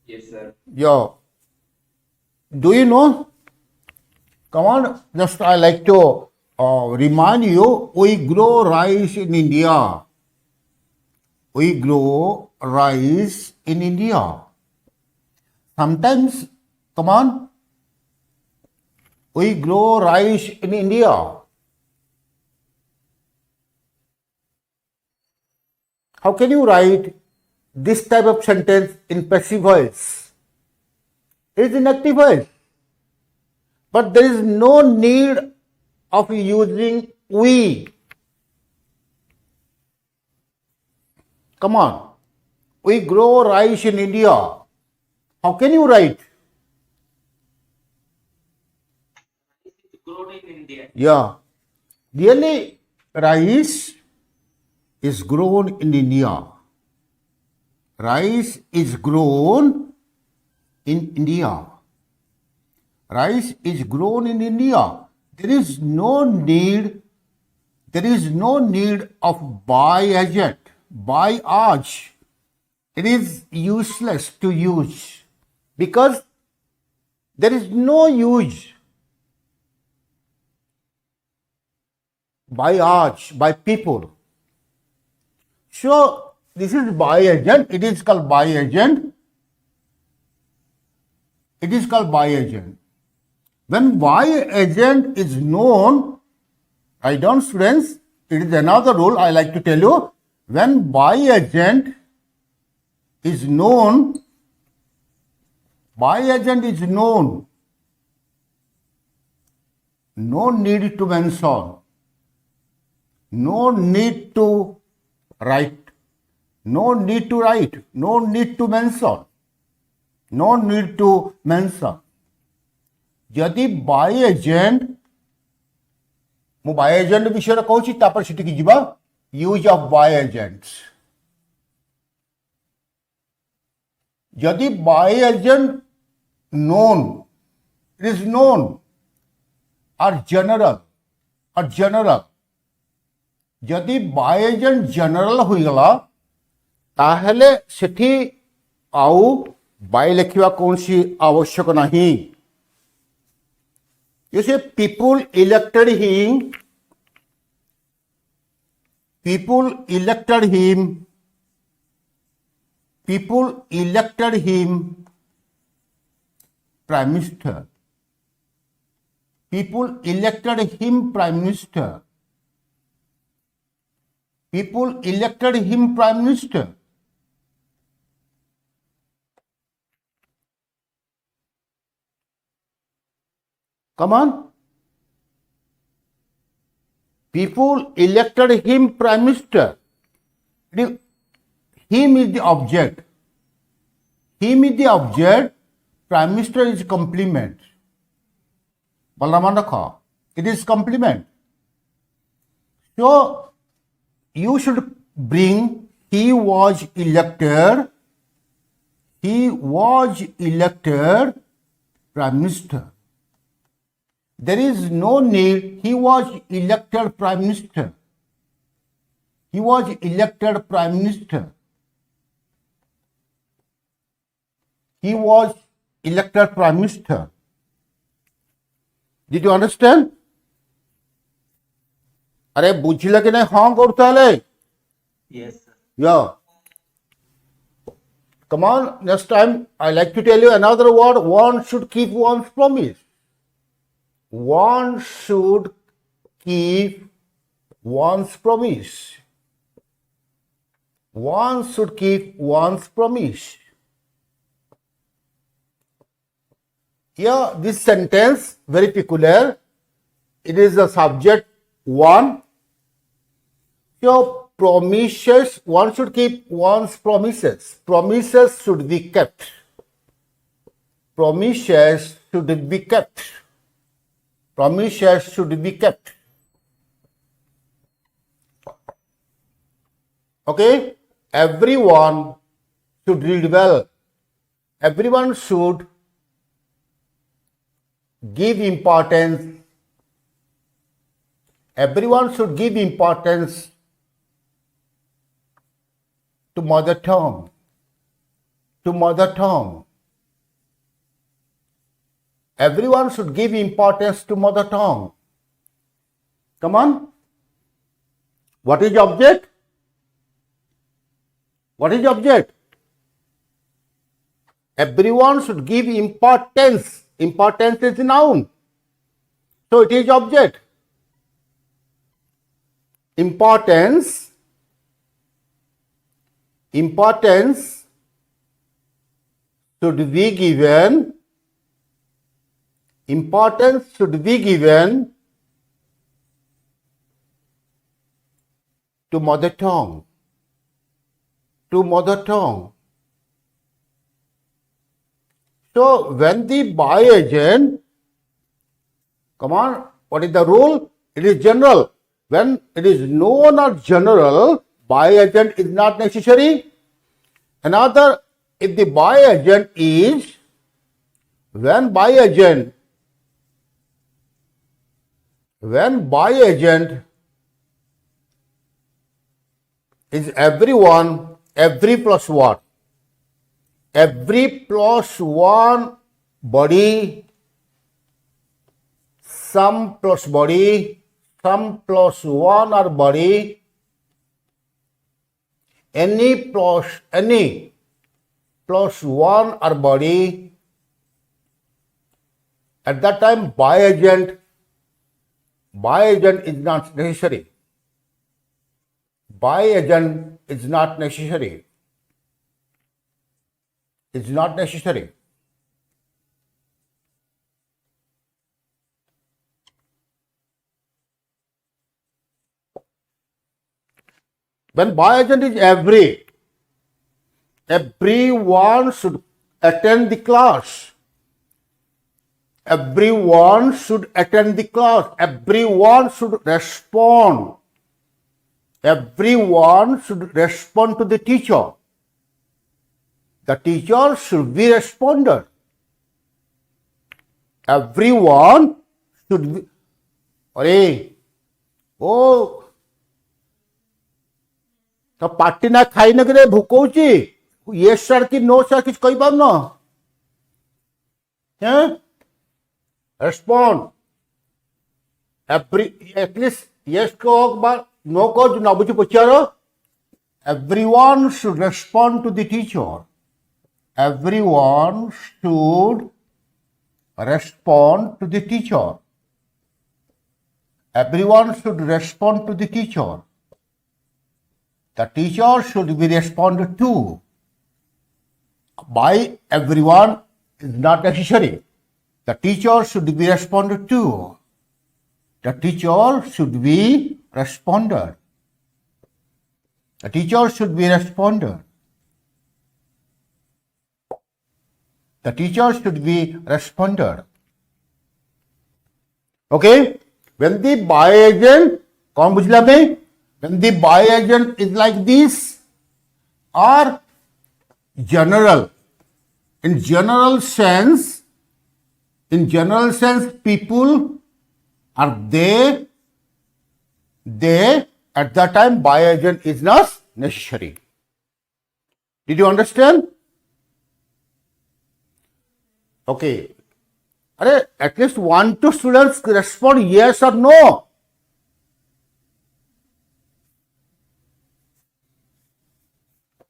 Yes, sir. Yeah. Do you know? Come on, just I like to remind you, we grow rice in India. We grow rice in India. Sometimes, come on, we grow rice in India. How can you write this type of sentence in passive voice? It is in active voice. But there is no need of using we. Come on. We grow rice in India. How can you write? It's grown in India. Yeah. Really, rice is grown in India. Rice is grown in India. Rice is grown in India. There is no need of buy agent, buy aj. It is useless to use because there is no use by aj, by people. So this is buy agent. It is called buy agent. It is called buy agent. When buy agent is known, write down students, it is another rule I like to tell you. When buy agent is known, no need to mention, no need to write, no need to write, no need to mention, no need to mention. यदि by agent मु by agent विषय कहूँ तापर सेठी जीवा use of bye agents यदि by agent known it is known और general यदि by agent general होइगला ताहले सेठी आउ बाय लिखिवा कोनसी आवश्यक नहीं. You say people elected him prime minister. People elected him prime minister. People elected him prime minister. Come on. People elected him prime minister. Him is the object. Prime minister is complement. Balaman it is complement. So you should bring he was elected prime minister. There is no need. He was elected prime minister. He was elected prime minister. He was elected prime minister. Did you understand? अरे बुझिला कि नहीं हाँ करता है Yes, sir. Yeah. Come on, next time I like to tell you another word. One should keep one's promise. One should keep one's promise. One should keep one's promise. Here, this sentence very peculiar. It is the subject one. So, promises, one should keep one's promises. Promises should be kept. Promises should be kept. Promises should be kept. Okay? Everyone should read well. Everyone should give importance. Everyone should give importance to mother tongue. To mother tongue. Everyone should give importance to mother tongue. Come on. What is object? What is object? Everyone should give importance. Importance is noun. So it is object. Importance should be given. Importance should be given to mother tongue. To mother tongue. So when the by agent, come on, what is the rule? It is general. When it is known or general, by agent is not necessary. Another, if the by agent is, when by agent is everyone, every plus what? Every plus one body, some plus body, some plus one or body, any plus one or body, at that time by agent is not necessary. By agent is not necessary. It's not necessary. When by agent is everyone should attend the class. Everyone should attend the class. Everyone should respond. Everyone should respond to the teacher. The teacher should be responded. Everyone should be. अरे ओ तो party ना खाई न करे भूकोची yes sir की no sir किस कोई बात ना हैं respond at least yes को बार no को जो ना बुझे पुचारो everyone should respond to the teacher. Everyone should respond to the teacher. Everyone should respond to the teacher. The teacher should be responded to. By everyone is not necessary. The teacher should be responded to. The teacher should be responded. The teacher should be responded. The teacher should be responded. Okay? When the by agent, कौन बुझला में? When the by agent is like this, or general. In general sense, people are they at that time by agent is not necessary. Did you understand? Okay. At least 1-2 students respond yes or no.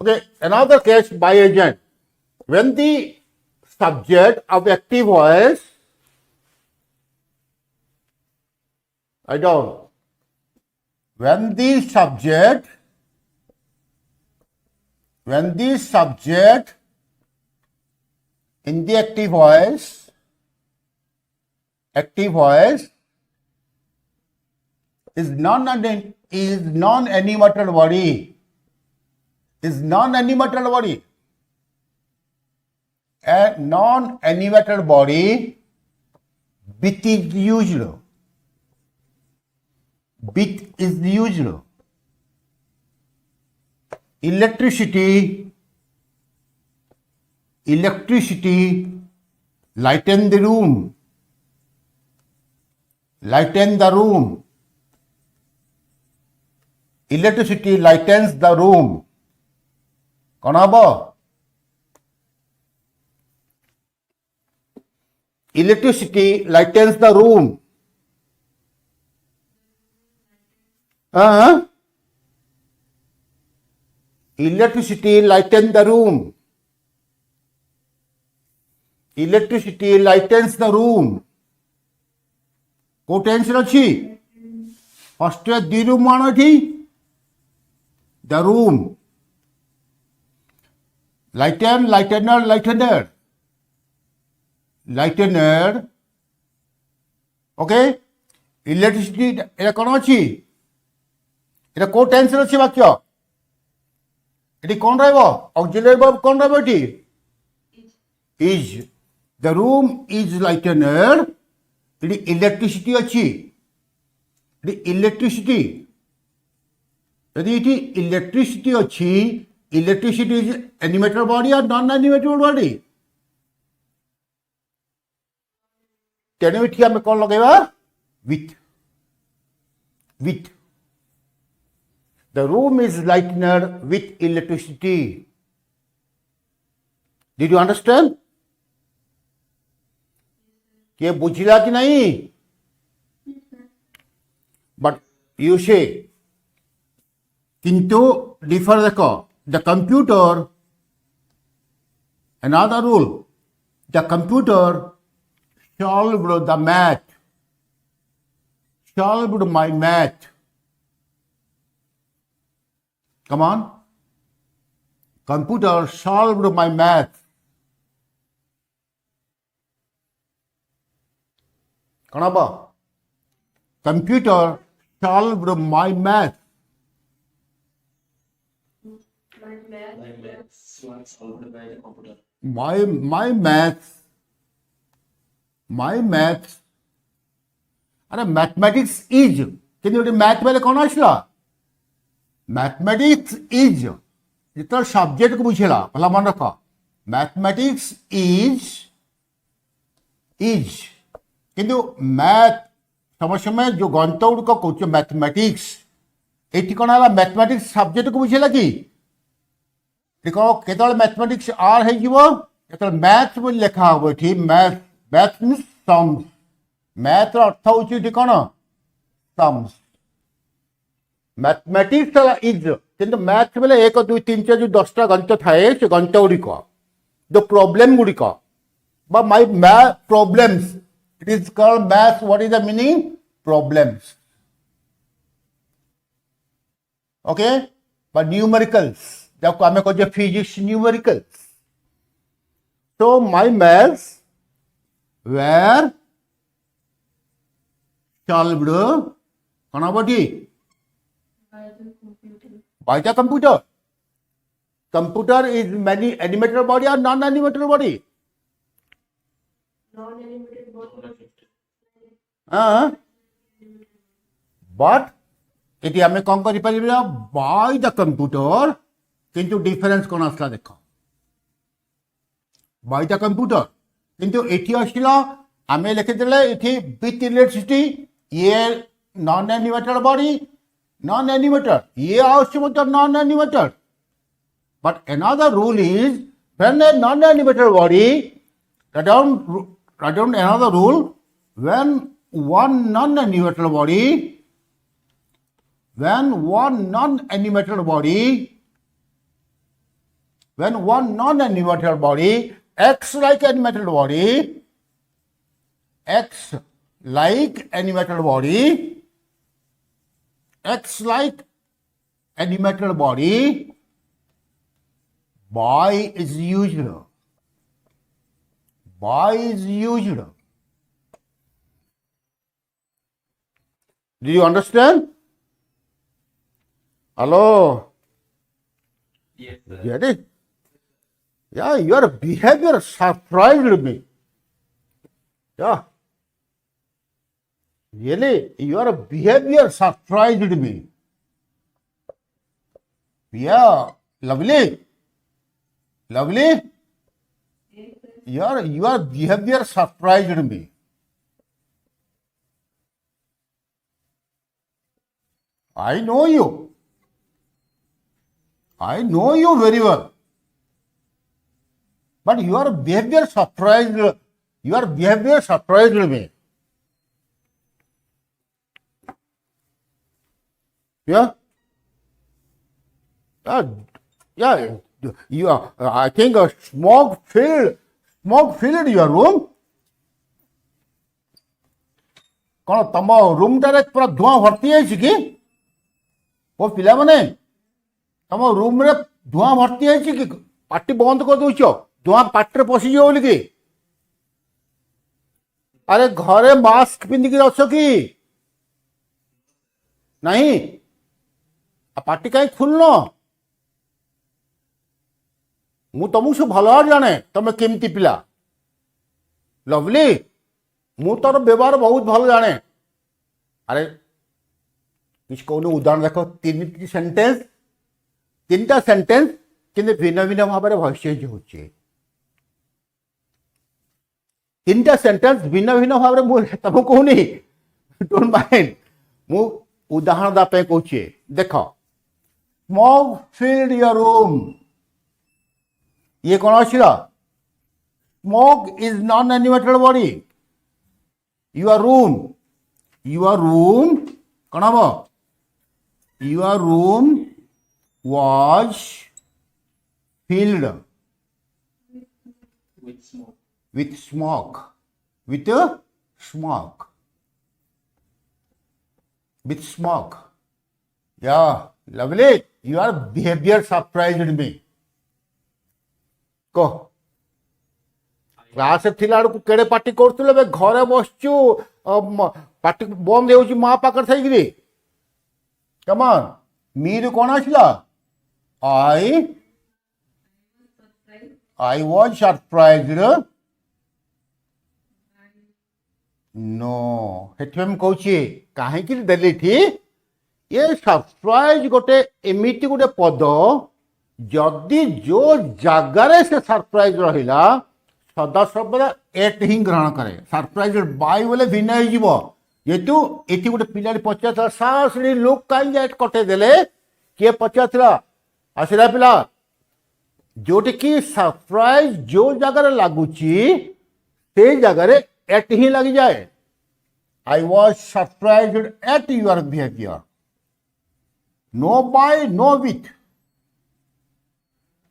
Okay, another case by agent. When the subject of active voice, when the subject in the active voice is non-animated body. A non-animated body bit is used. Electricity lighten the room. Electricity lightens the room. कौन hub electricity lightens the room. Electricity lightens the room. Electricity lightens the room. କୋଉ ଟେନ୍ସରେ ଅଛି? First ଦି room ମାନ ଏଠି ଦ room ଲାଇଟେନ୍ ଲାଇଟେନର ଲାଇଟେନେଡ ଲାଇଟେନେଡ okay electricity ଏଟା କ'ଣ ଅଛି? এটা কোন টেন্সରେ ଅଛି ବାକ୍ୟ? এটি কোন ରହିବ? ଅକ୍ସିଲାରୀ verb কোন ରହିବ ଏଠି? is. The room is lightened. এটি ইলেকট্রিসিটি ଅଛି. এটি ইলেকট্রিসিটি যদি এটি ইলেকট্রিসিটি ଅଛି, ইলেকট্রিসিটি ইজ অ্যানিমেটেড বডি আর নন অ্যানিমেটেড বডি। তেଣୁ ଏଠି ଆମେ କ'ଣ ଲଗାଇବା? with. with. The room is lightened with electricity. Did you understand? ये बुझिला कि नहीं? But you say, किंतु डिफर देखो, the computer, another rule, the computer solved the math, solved my math. Come on. Computer solved my math. କ'ଣ ହବ? Computer solved my math. My maths was solved by the computer. My maths. अरे mathematics is କିନ୍ତୁ ଏଠି math ବେଲେ କ'ଣ ଆସିଲା? Mathematics is ଯେତେବେଳେ ସବଜେକ୍ଟକୁ ବୁଝେଇଲା ଭଲ ମନେ ରଖ मैथमेटिक्स इज କିନ୍ତୁ ମ୍ୟାଥ୍ ସମୟ ସମୟ ଯେଉଁ ଗଣିତ ଗୁଡ଼ିକ କହୁଛ मैथमेटिक्स ଏଠି କ'ଣ ହେଲା? मैथमेटिक्स ସବଜେକ୍ଟକୁ ବୁଝେଇଲା କି? ଏଠି କ'ଣ କେତେବେଳେ मैथमेटिक्स ଆର୍ ହେଇଯିବ? ଯେତେବେଳେ ମ୍ୟାଥ୍ ବୋଲି ଲେଖା ହବ ଏଠି ମ୍ୟାଥ୍ ମିନ୍ସ ସମ୍ସ। ମ୍ୟାଥ୍ର ଅର୍ଥ ହେଉଛି ଏଠି କ'ଣ? सम्स। मैथमेटिक्स इज किंतु मैथ बेले 1 2 3 4 जो 10टा गणित थाए से गणित गुड़िक जो प्रॉब्लम गुड़िक my math problems it is called math. What is the meaning? Problems. Okay but numericals जब आम कहे फिजिक्स न्यूमेरिकल्स तो माय मैथ्स वेर सॉल्व्ड कौन हम by the computer. Computer is many animated body or non-animated body? Non-animated body. But eighty आम कौन कर by the computer किंतु डिफरेंस कौन आसला देख by the computer किंतु एटी आसला आम लिखिदे ये विथ इलेक्ट्रिसिटी ये non animated body non animated ये आवश्यक non animated but another rule is when a non animated body write down another rule when one non animated body acts like animated body acts like animated body by is used. Do you understand? Hello? Yes, sir. Get it? Yeah, your behavior surprised me. Yeah. Really, your behavior surprised me. Yeah, lovely. Your behavior surprised me. I know you very well. But your behavior surprised Your behavior surprised me. Yeah? Yeah. You are, I think a smoke filled your room. କ'ଣ ତମ ରୁମ୍ଟାରେ ପୁରା ଧୂଆଁ ଭର୍ତ୍ତି ହେଇଛି କି? ଓ ପିଲାମାନେ, ତମ ରୁମ୍ରେ ଧୂଆଁ ଭର୍ତ୍ତି ହେଇଛି କି? ପାଟି ବନ୍ଦ କରିଦେଉଛ, ଧୂଆଁ ପାଟିରେ ପଶିଯିବ ବୋଲିକି। ଆରେ ଘରେ ମାସ୍କ ପିନ୍ଧିକି ଅଛ କି ନାହିଁ? ପାଟି କାହିଁ ଖୋଲୁନ? ମୁଁ ତମକୁ ସବୁ ଭଲ ଭାବରେ ଜାଣେ ତମେ କେମିତି ପିଲା। ଲଭଲି, ମୁଁ ତୋର ବ୍ୟବହାର ବହୁତ ଭଲ ଜାଣେ। ଆରେ କିଛି କହୁନି, ଉଦାହରଣ ଦେଖ, ତିନିଟା ସେଣ୍ଟେନ୍ସ କିନ୍ତୁ ଭିନ୍ନ ଭିନ୍ନ ଭାବରେ ଭଏସ୍ ଚେଞ୍ଜ ହେଉଛି। ତିନିଟା ସେଣ୍ଟେନ୍ସ ଭିନ୍ନ ଭିନ୍ନ ଭାବରେ ମୁଁ ତମକୁ କହୁନି, ଡୋଣ୍ଟ ମାଇଣ୍ଡ, ମୁଁ ଉଦାହରଣ ଦେବା ପାଇଁ କହୁଛି। ଦେଖ, ସ୍ମୋକ୍ ଫିଲ୍ଡ ୟୋର ରୁମ୍। ଇଏ କ'ଣ ଅଛି? Smoke is non animated body. Your room କ'ଣ ହବ? Your room was filled with smoke. Yeah, lovely. Your behavior surprised me. କହ, କ୍ଲାସ୍ ଥିଲା ବେଳକୁ କେଡ଼େ ପାଟି କରୁଥିଲେ, ଏବେ ଘରେ ବସିଛୁ ପାଟି ବନ୍ଦ ହେଉଛି ମା ପାଖରେ ଥାଇକିରି। କମନ୍, ମିରୁ କ'ଣ ଆସିଲା? I was surprised. No, ସେଥିପାଇଁ ମୁଁ କହୁଛି କାହିଁକି ଦେଲି ଏଠି। ଏ ସରପ୍ରାଇଜ ଗୋଟେ ଏମିତି ଗୋଟେ ପଦ, ଯଦି ଯୋଉ ଜାଗାରେ ସେ ସରପ୍ରାଇଜ ରହିଲା ସଦାସର୍ବଦା ଏଟ୍ ହିଁ ଗ୍ରହଣ କରେ। ସରପ୍ରାଇଜ ବାଇ ବୋଲେ ଭିନ୍ନ ହେଇଯିବ। ଯେହେତୁ ଏଠି ଗୋଟେ ପିଲାଟି ପଚାରିଥିଲା, ସାର୍ ସେଠି ଲୁକ୍ କାହିଁକି ଏଟ୍ କଟେଇ ଦେଲେ? କିଏ ପଚାରିଥିଲା? ଆସିଲା ପିଲା। ଯୋଉଠିକି ସରପ୍ରାଇଜ ଯୋଉ ଜାଗାରେ ଲାଗୁଛି ସେଇ ଜାଗାରେ ଏଟ୍ ହିଁ ଲାଗିଯାଏ। I was surprised at your behavior. No by, no with.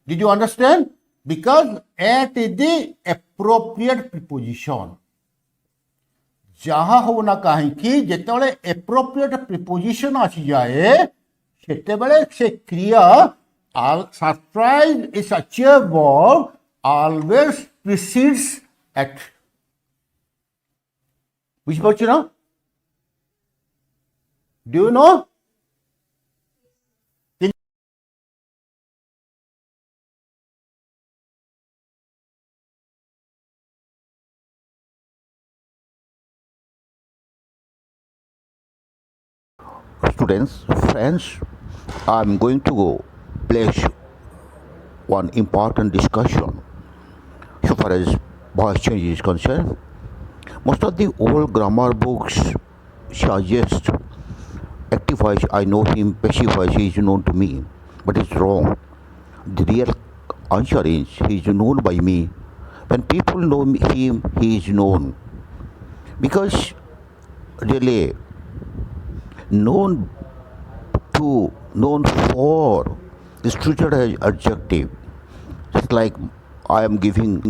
Did you understand? Because at is the appropriate preposition. जहाँ हो ना कहीं जिते appropriate preposition आसी जाए से क्रिया surprise is such a verb always precedes at. বুঝতে না? Do you know? Students, friends, I'm going to go place one important discussion so far as voice change is concerned. Most of the old grammar books suggest active voice, I know him, passive voice, he is known to me, but it's wrong. The real answer is he is known by me. When people know him, he is known. Because really, known for is treated as adjective. Just like I am giving